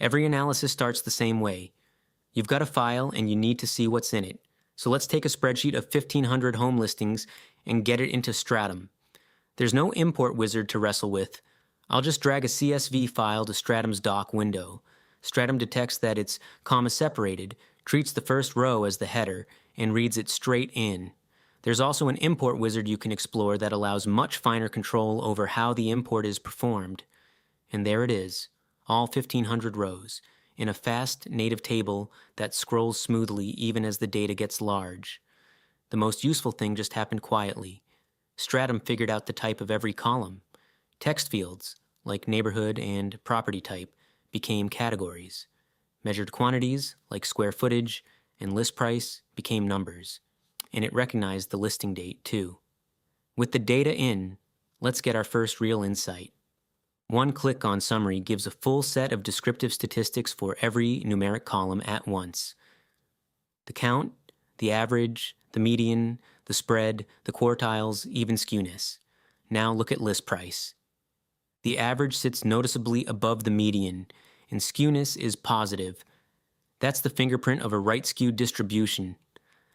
Every analysis starts the same way. You've got a file and you need to see what's in it. So let's take a spreadsheet of 1,500 home listings and get it into Stratum. There's no import wizard to wrestle with. I'll just drag a CSV file to Stratum's doc window. Stratum detects that it's comma separated, treats the first row as the header, and reads it straight in. There's also an import wizard you can explore that allows much finer control over how the import is performed. And there it is, all 1,500 rows, in a fast native table that scrolls smoothly even as the data gets large. The most useful thing just happened quietly. Stratum figured out the type of every column. Text fields, like neighborhood and property type, became categories. Measured quantities, like square footage and list price, became numbers. And it recognized the listing date, too. With the data in, let's get our first real insight. One click on Summary gives a full set of descriptive statistics for every numeric column at once. The count, the average, the median, the spread, the quartiles, even skewness. Now look at list price. The average sits noticeably above the median, and skewness is positive. That's the fingerprint of a right-skewed distribution.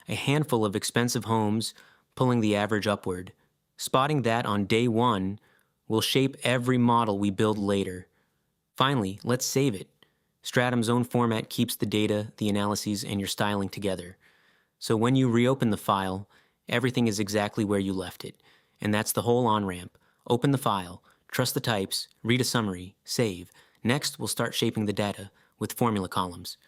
A handful of expensive homes pulling the average upward. Spotting that on day one will shape every model we build later. Finally, let's save it. Stratum's own format keeps the data, the analyses, and your styling together. So when you reopen the file, everything is exactly where you left it. And that's the whole on-ramp. Open the file, trust the types, read a summary, save. Next, we'll start shaping the data with formula columns.